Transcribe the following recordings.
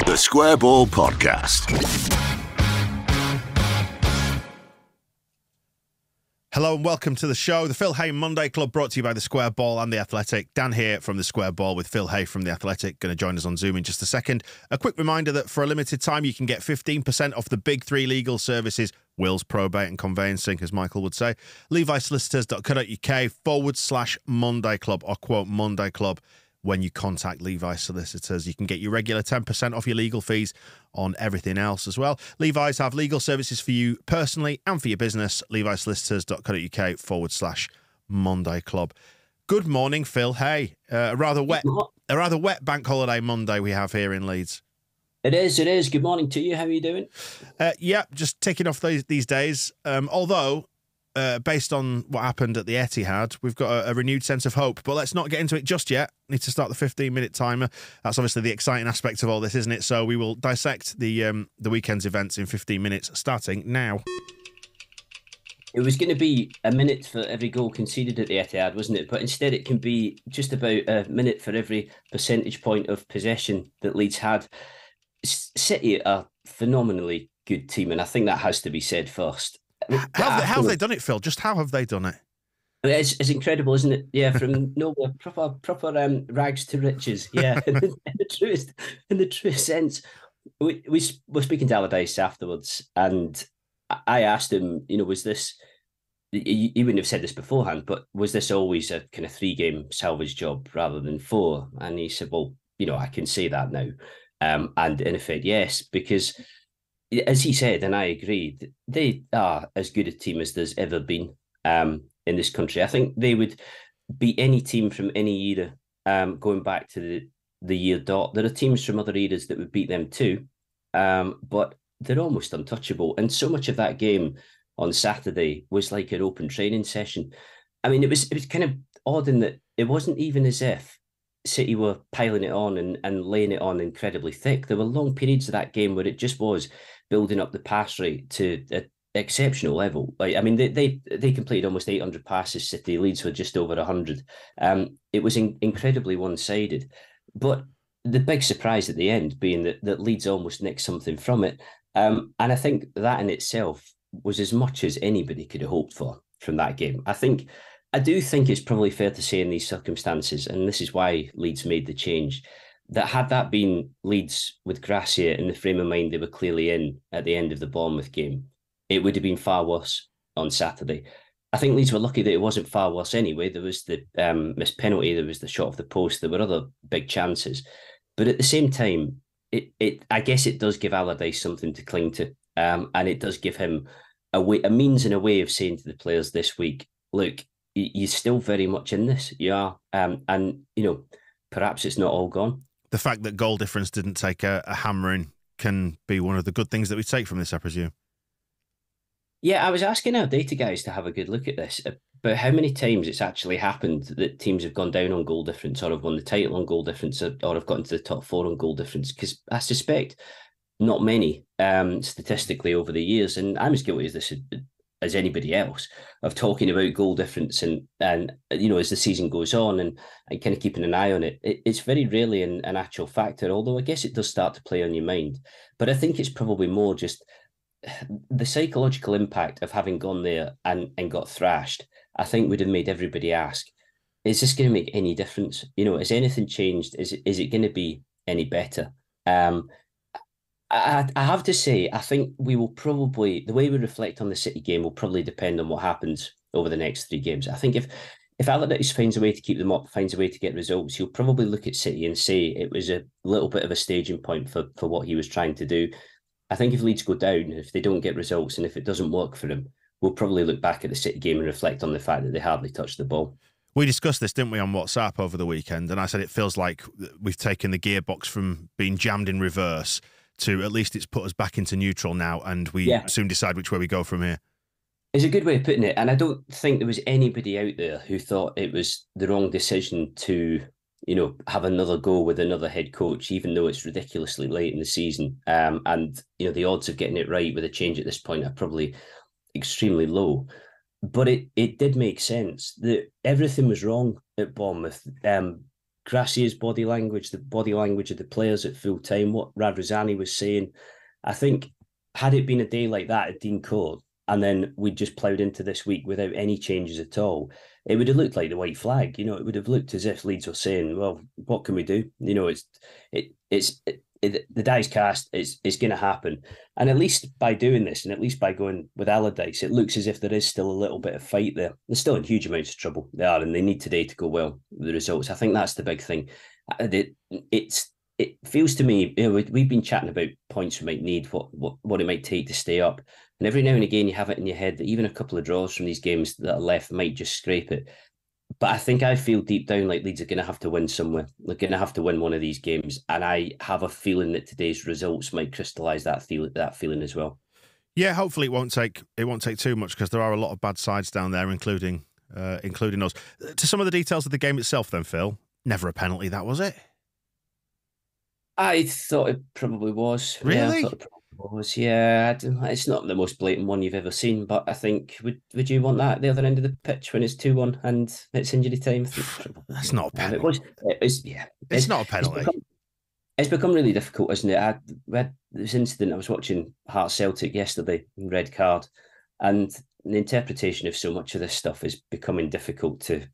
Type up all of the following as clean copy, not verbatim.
The Square Ball Podcast. Hello and welcome to the show, the Phil Hay Monday Club, brought to you by The Square Ball and The Athletic. Dan here from The Square Ball with Phil Hay from The Athletic, going to join us on Zoom in just a second. A quick reminder that for a limited time you can get 15% off the big three legal services, wills, probate and conveyancing, as Michael would say. levisolicitors.co.uk/Monday Club or quote Monday Club. When you contact Levi Solicitors, you can get your regular 10% off your legal fees on everything else as well. Levi's have legal services for you personally and for your business. levisolicitors.co.uk/Monday Club. Good morning, Phil. Hey, a rather wet bank holiday Monday we have here in Leeds. It is. Good morning to you. How are you doing? Yeah, just ticking off these days. Although, based on what happened at the Etihad, we've got a renewed sense of hope. But let's not get into it just yet. Need to start the 15-minute timer. That's obviously the exciting aspect of all this, isn't it? So we will dissect the weekend's events in 15 minutes, starting now. It was going to be a minute for every goal conceded at the Etihad, wasn't it? But instead it can be just about a minute for every percentage point of possession that Leeds had. City are a phenomenally good team, and I think that has to be said first. How have they done it, Phil? Just how have they done it? It's incredible, isn't it? Yeah, from nowhere, proper rags to riches. Yeah, in the truest sense. We were speaking to Allardyce afterwards, and I asked him, was this? He wouldn't have said this beforehand, but was this always a kind of 3-game salvage job rather than 4? And he said, well, I can say that now. And in effect, yes, because as he said, and I agreed, they are as good a team as there's ever been in this country. I think they would beat any team from any era going back to the year dot. There are teams from other eras that would beat them too, but they're almost untouchable. And so much of that game on Saturday was like an open training session. I mean, it was kind of odd in that it wasn't even as if City were piling it on and laying it on incredibly thick. There were long periods of that game where it just was building up the pass rate to an exceptional level. Like, I mean, they completed almost 800 passes. City, Leeds were just over 100. It was incredibly one-sided. But the big surprise at the end being that Leeds almost nicked something from it. And I think that in itself was as much as anybody could have hoped for from that game. I do think it's probably fair to say in these circumstances, and this is why Leeds made the change, that had that been Leeds with Gracia in the frame of mind they were clearly in at the end of the Bournemouth game, it would have been far worse on Saturday. I think Leeds were lucky that it wasn't far worse anyway. There was the missed penalty, there was the shot off the post, there were other big chances. But at the same time, I guess it does give Allardyce something to cling to, and it does give him a means and a way of saying to the players this week, look, you're still very much in this. You are. And, perhaps it's not all gone. The fact that goal difference didn't take a hammering can be one of the good things that we take from this, I presume. Yeah, I was asking our data guys to have a good look at this, but how many times it's actually happened that teams have gone down on goal difference or have won the title on goal difference or have gotten to the top 4 on goal difference? Because I suspect not many statistically over the years, and I'm as guilty as anybody else of talking about goal difference and as the season goes on and kind of keeping an eye on it. It's very rarely an actual factor, although I guess it does start to play on your mind. But I think it's probably more just the psychological impact of having gone there and got thrashed, I think would have made everybody ask, is this going to make any difference? Has anything changed? Is it going to be any better? I have to say, I think we will probably, the way we reflect on the City game will probably depend on what happens over the next 3 games. I think if Allardyce finds a way to keep them up, finds a way to get results, he'll probably look at City and say it was a little bit of a staging point for what he was trying to do. I think if Leeds go down, if they don't get results and if it doesn't work for them, we'll probably look back at the City game and reflect on the fact that they hardly touched the ball. We discussed this, didn't we, on WhatsApp over the weekend? And I said it feels like we've taken the gearbox from being jammed in reverse to at least it's put us back into neutral now, and we soon decide which way we go from here. It's a good way of putting it, and I don't think there was anybody out there who thought it was the wrong decision to, have another go with another head coach, even though it's ridiculously late in the season. And the odds of getting it right with a change at this point are probably extremely low. But it did make sense that everything was wrong at Bournemouth. Gracia's body language, the body language of the players at full time, what Radrizzani was saying. I think had it been a day like that at Dean Court, and then we just ploughed into this week without any changes at all, it would have looked like the white flag. You know, it would have looked as if Leeds were saying, "Well, what can we do?" You know, the die's cast. It's going to happen, and at least by doing this, and at least by going with Allardyce, it looks as if there is still a little bit of fight there. They're still in huge amounts of trouble. They are, and they need today to go well with the results. I think that's the big thing. It feels to me, you know, we've been chatting about points we might need, what it might take to stay up. And every now and again, you have it in your head that even a couple of draws from these games that are left might just scrape it. But I feel deep down like Leeds are going to have to win somewhere. They're going to have to win one of these games. And I have a feeling that today's results might crystallise that feeling as well. Yeah, hopefully it won't take too much, because there are a lot of bad sides down there, including us. To some of the details of the game itself then, Phil, never a penalty, that was it? I thought it probably was. Really? Yeah, I thought it probably was. Yeah, it's not the most blatant one you've ever seen, but I think would you want that at the other end of the pitch when it's 2-1 and it's injury time? That's not a penalty. It's not a penalty. It's become really difficult, isn't it? I had this incident. I was watching Hearts Celtic yesterday, red card, and the interpretation of so much of this stuff is becoming difficult to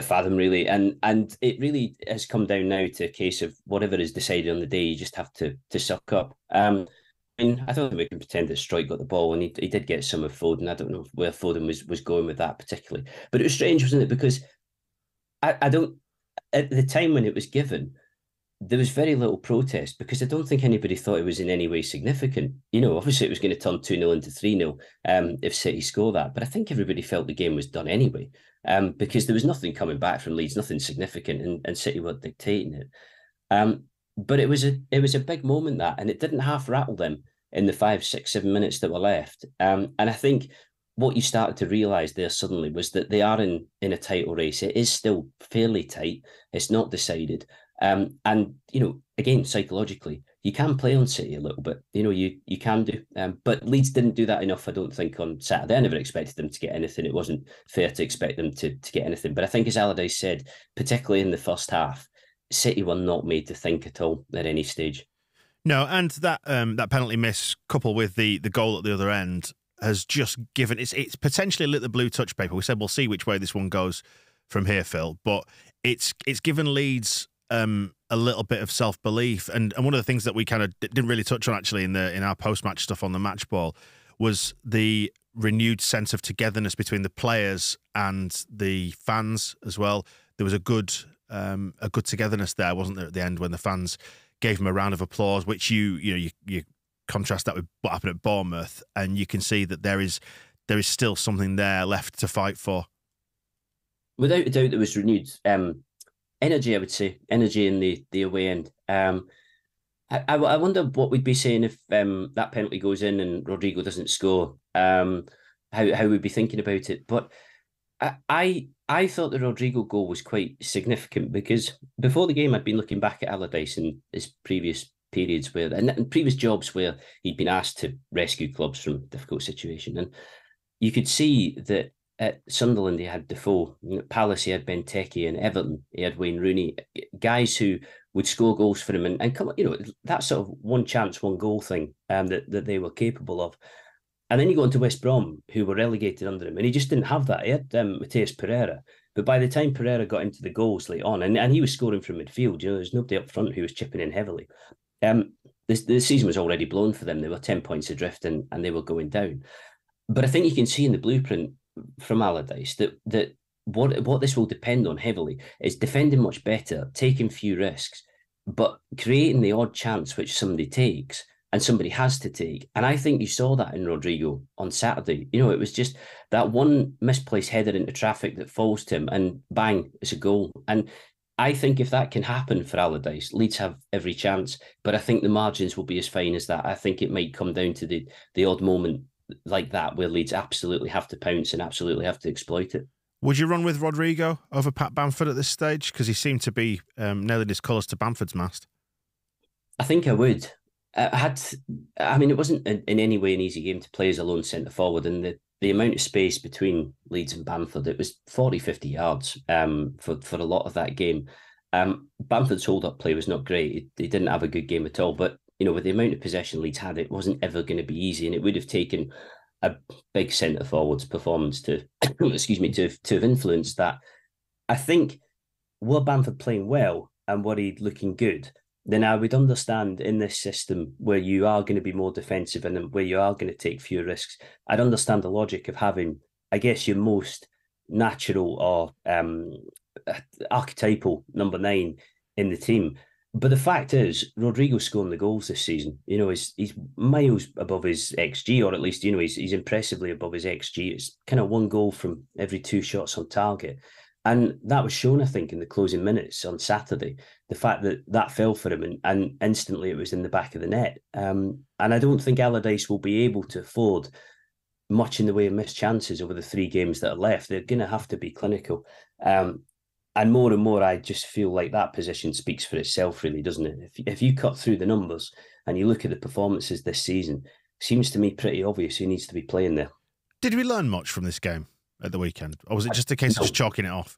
fathom, really, and it really has come down now to a case of whatever is decided on the day, you just have to suck up. I mean, I don't think we can pretend that Strike got the ball, and he did get some of Foden. I don't know where Foden was going with that particularly, but it was strange, wasn't it? Because I don't, at the time when it was given, there was very little protest, because I don't think anybody thought it was in any way significant. You know, obviously it was going to turn 2-0 into 3-0 if City score that, but I think everybody felt the game was done anyway, because there was nothing coming back from Leeds, nothing significant, and City were dictating it. But it was a big moment, that, and it didn't half rattle them in the 5, 6, 7 minutes that were left. And I think what you started to realise there suddenly was that they are in a title race. It is still fairly tight. It's not decided. And, you know, again, psychologically, you can play on City a little bit. You know, you can do. But Leeds didn't do that enough, I don't think, on Saturday. I never expected them to get anything. It wasn't fair to expect them to get anything. But I think, as Allardyce said, particularly in the first half, City were not made to think at all at any stage. No, and that penalty miss, coupled with the goal at the other end, has just given it's potentially lit the blue touch paper. We said we'll see which way this one goes from here, Phil. But it's given Leeds a little bit of self-belief, and one of the things that we kind of didn't really touch on actually in our post-match stuff on the match ball was the renewed sense of togetherness between the players and the fans as well. There was a good togetherness there, wasn't there, at the end, when the fans gave him a round of applause, which you contrast that with what happened at Bournemouth, and you can see that there is still something there left to fight for. Without a doubt, there was renewed energy, I would say, energy in the away end. I wonder what we'd be saying if that penalty goes in and Rodrigo doesn't score. How we'd be thinking about it. But I thought the Rodrigo goal was quite significant, because before the game I'd been looking back at Allardyce in his previous periods and previous jobs where he'd been asked to rescue clubs from a difficult situation, and you could see that at Sunderland he had Defoe, Palace he had Benteke, and Everton he had Wayne Rooney, guys who would score goals for him and come, that sort of one chance, one goal thing that they were capable of. And then you go into West Brom, who were relegated under him, and he just didn't have that. He had Mateus Pereira, but by the time Pereira got into the goals late on, and he was scoring from midfield, there's nobody up front who was chipping in heavily. The season was already blown for them. They were 10 points adrift and they were going down. But I think you can see in the blueprint from Allardyce that what this will depend on heavily is defending much better, taking few risks, but creating the odd chance which somebody takes and somebody has to take. And I think you saw that in Rodrigo on Saturday. It was just that one misplaced header into traffic that falls to him and bang, it's a goal. And I think if that can happen for Allardyce, Leeds have every chance, but I think the margins will be as fine as that. I think it might come down to the odd moment like that where Leeds absolutely have to pounce and absolutely have to exploit it. Would you run with Rodrigo over Pat Bamford at this stage? Because he seemed to be nailing his colours to Bamford's mast. I think I would. It wasn't in any way an easy game to play as a lone centre forward, and the amount of space between Leeds and Bamford, it was 40, 50 yards for a lot of that game. Bamford's hold-up play was not great. He didn't have a good game at all. But, with the amount of possession Leeds had, it wasn't ever going to be easy. And it would have taken a big centre-forward's performance to, excuse me, to have influenced that. I think, were Bamford playing well and were he looking good, then I would understand in this system where you are going to be more defensive and where you are going to take fewer risks. I'd understand the logic of having, I guess, your most natural or archetypal number 9 in the team. But the fact is, Rodrigo scoring the goals this season, he's miles above his XG, or at least, he's impressively above his XG. It's kind of 1 goal from every 2 shots on target. And that was shown, I think, in the closing minutes on Saturday, the fact that fell for him and instantly it was in the back of the net. And I don't think Allardyce will be able to afford much in the way of missed chances over the 3 games that are left. They're going to have to be clinical. And more, I just feel like that position speaks for itself, really, doesn't it? If you cut through the numbers and you look at the performances this season, it seems to me pretty obvious who needs to be playing there. Did we learn much from this game at the weekend? Or was it just a case of just chalking it off?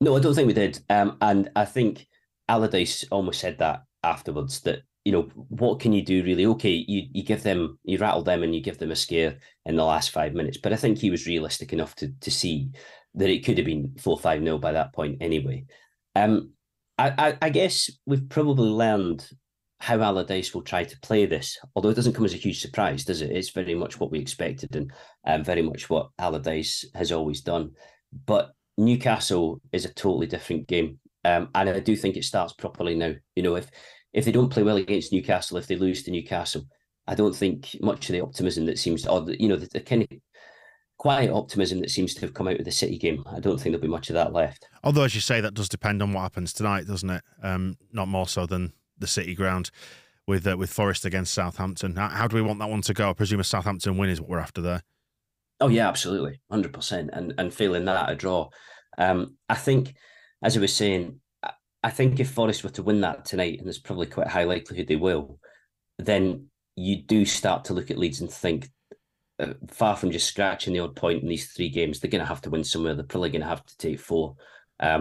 No, I don't think we did. And I think Allardyce almost said that afterwards, that, what can you do really? Okay, you rattle them and you give them a scare in the last 5 minutes. But I think he was realistic enough to see that it could have been 4-5-0 by that point anyway. I guess we've probably learned how Allardyce will try to play this, although it doesn't come as a huge surprise, does it? It's very much what we expected and very much what Allardyce has always done. But Newcastle is a totally different game. And I do think it starts properly now. If they don't play well against Newcastle, if they lose to Newcastle, I don't think much of the optimism that seems, or the kind of quiet optimism that seems to have come out of the City game, I don't think there'll be much of that left. Although, as you say, that does depend on what happens tonight, doesn't it? Not more so than the City ground with Forest against Southampton. How do we want that one to go? I presume a Southampton win is what we're after there. Oh yeah, absolutely, 100%. And failing that, a draw. I think, as I was saying, I think if Forest were to win that tonight, and there's probably quite a high likelihood they will, then you do start to look at Leeds and think, far from just scratching the odd point in these 3 games, they're going to have to win somewhere. They're probably going to have to take 4. They're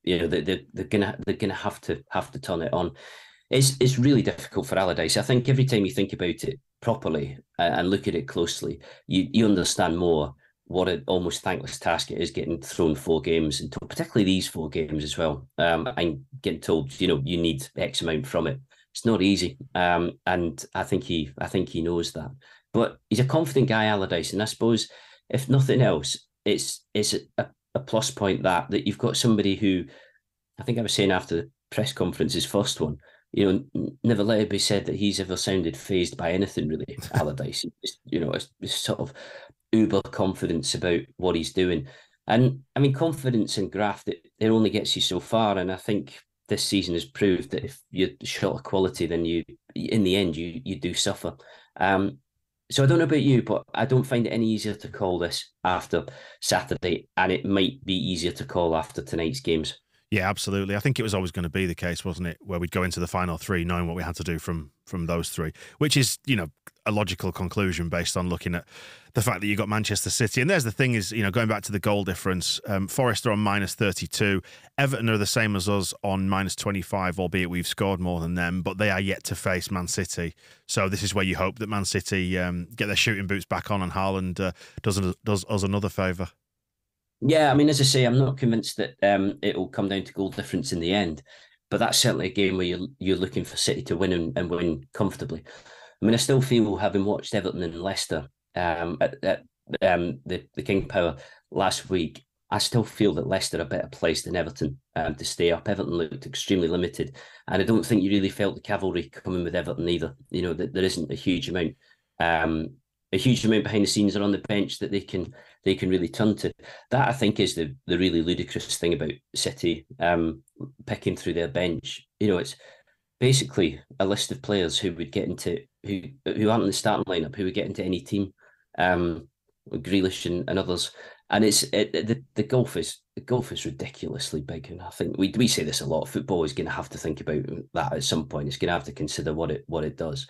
going to have to turn it on. It's really difficult for Allardyce. I think every time you think about it properly and look at it closely, you understand more what an almost thankless task it is getting thrown 4 games, and particularly these 4 games as well, and getting told, you need X amount from it. It's not easy, and I think he knows that. But he's a confident guy, Allardyce, and I suppose if nothing else, it's a plus point that you've got somebody who, I think I was saying after the press conference, his first one, never let it be said that he's ever sounded fazed by anything, really, Allardyce. It's sort of uber confidence about what he's doing. And I mean, confidence and graft, it only gets you so far. And I think this season has proved that if you're short of quality, then in the end, you do suffer. So I don't know about you, but I don't find it any easier to call this after Saturday, and it might be easier to call after tonight's games. Yeah, absolutely. I think it was always going to be the case, wasn't it, where we'd go into the final 3 knowing what we had to do from those 3, which is, a logical conclusion based on looking at the fact that you got Manchester City. And there's the thing is, going back to the goal difference, Forest are on -32. Everton are the same as us on -25, albeit we've scored more than them, but they are yet to face Man City. So this is where you hope that Man City get their shooting boots back on and Haaland does us another favour. Yeah, I mean, as I say, I'm not convinced that it'll come down to goal difference in the end, but that's certainly a game where you're looking for City to win and win comfortably. I mean, I still feel, having watched Everton and Leicester at the King Power last week, I still feel that Leicester are better placed than Everton to stay up. Everton looked extremely limited, and I don't think you really felt the cavalry coming with Everton either. That there isn't a huge amount behind the scenes or on the bench that they can really turn to. That, I think, is the really ludicrous thing about City picking through their bench. It's basically a list of players who would get into who aren't in the starting lineup, who would get into any team, Grealish and others. And the gulf is ridiculously big, and I think we say this a lot. Football is going to have to think about that at some point. It's going to have to consider what it does.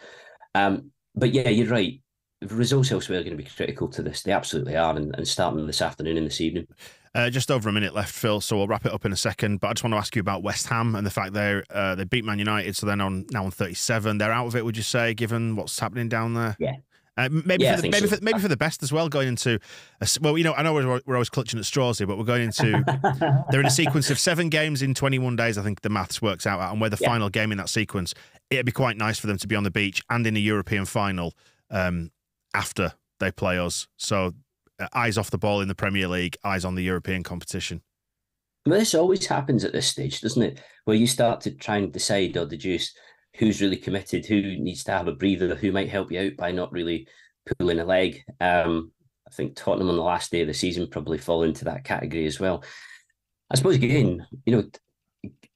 But yeah, you're right. results elsewhere are going to be critical to this. They absolutely are, and starting this afternoon and this evening. Just over a minute left, Phil, so we'll wrap it up in a second. But I just want to ask you about West Ham and the fact they beat Man United, so they're now on 37. They're out of it, would you say, given what's happening down there? Yeah. Maybe for the best as well, going into I know we're always clutching at straws here, but we're going into they're in a sequence of 7 games in 21 days. I think the maths works out at, and we're the final game in that sequence. It'd be quite nice for them to be on the beach and in a European final after they play us. So eyes off the ball in the Premier League, eyes on the European competition. Well, this always happens at this stage, doesn't it? Where you start to try and decide or deduce who's really committed, who needs to have a breather, who might help you out by not really pulling a leg. I think Tottenham on the last day of the season probably fall into that category as well. I suppose, again,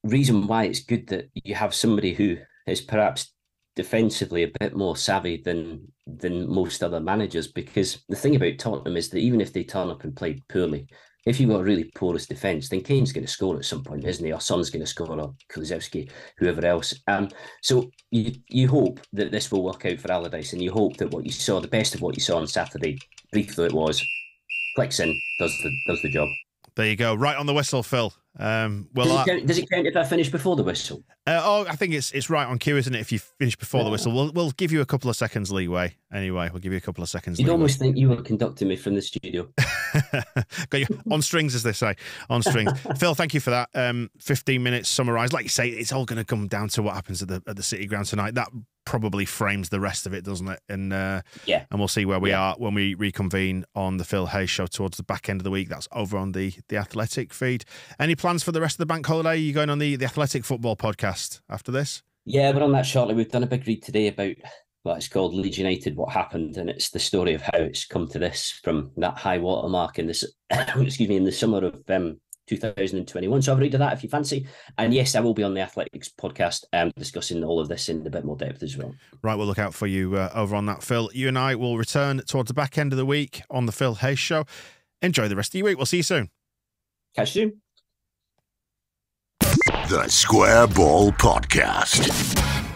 reason why it's good that you have somebody who is perhaps defensively a bit more savvy than most other managers, because the thing about Tottenham is that even if they turn up and play poorly, if you've got a really porous defence, then Kane's going to score at some point, isn't he? Or Son's going to score, or Kulusevski, whoever else. So you hope that this will work out for Allardyce, and you hope that what you saw, the best of what you saw on Saturday, brief though it was, clicks in, does the job. There you go. Right on the whistle, Phil. Does it count if I finish before the whistle? I think it's right on cue, isn't it? If you finish before the whistle, we'll give you a couple of seconds leeway. Anyway, we'll give you a couple of seconds. You'd almost think you were conducting me from the studio. Got you on strings, as they say, on strings. Phil, thank you for that. 15 minutes summarised. Like you say, it's all going to come down to what happens at the City Ground tonight. That probably frames the rest of it, doesn't it? And we'll see where we are when we reconvene on the Phil Hayes Show towards the back end of the week. That's over on the Athletic feed. Any plans for the rest of the bank holiday? Are you going on the Athletic Football podcast after this? Yeah, we're on that shortly. We've done a big read today about what it's called Leeds United, what happened, and it's the story of how it's come to this from that high water mark in this in the summer of 2021. So I've read of that if you fancy. And yes, I will be on the Athletics podcast discussing all of this in a bit more depth as well. Right, we'll look out for you over on that, Phil. You and I will return towards the back end of the week on the Phil Hayes Show. Enjoy the rest of your week. We'll see you soon. Catch you soon. The Square Ball Podcast.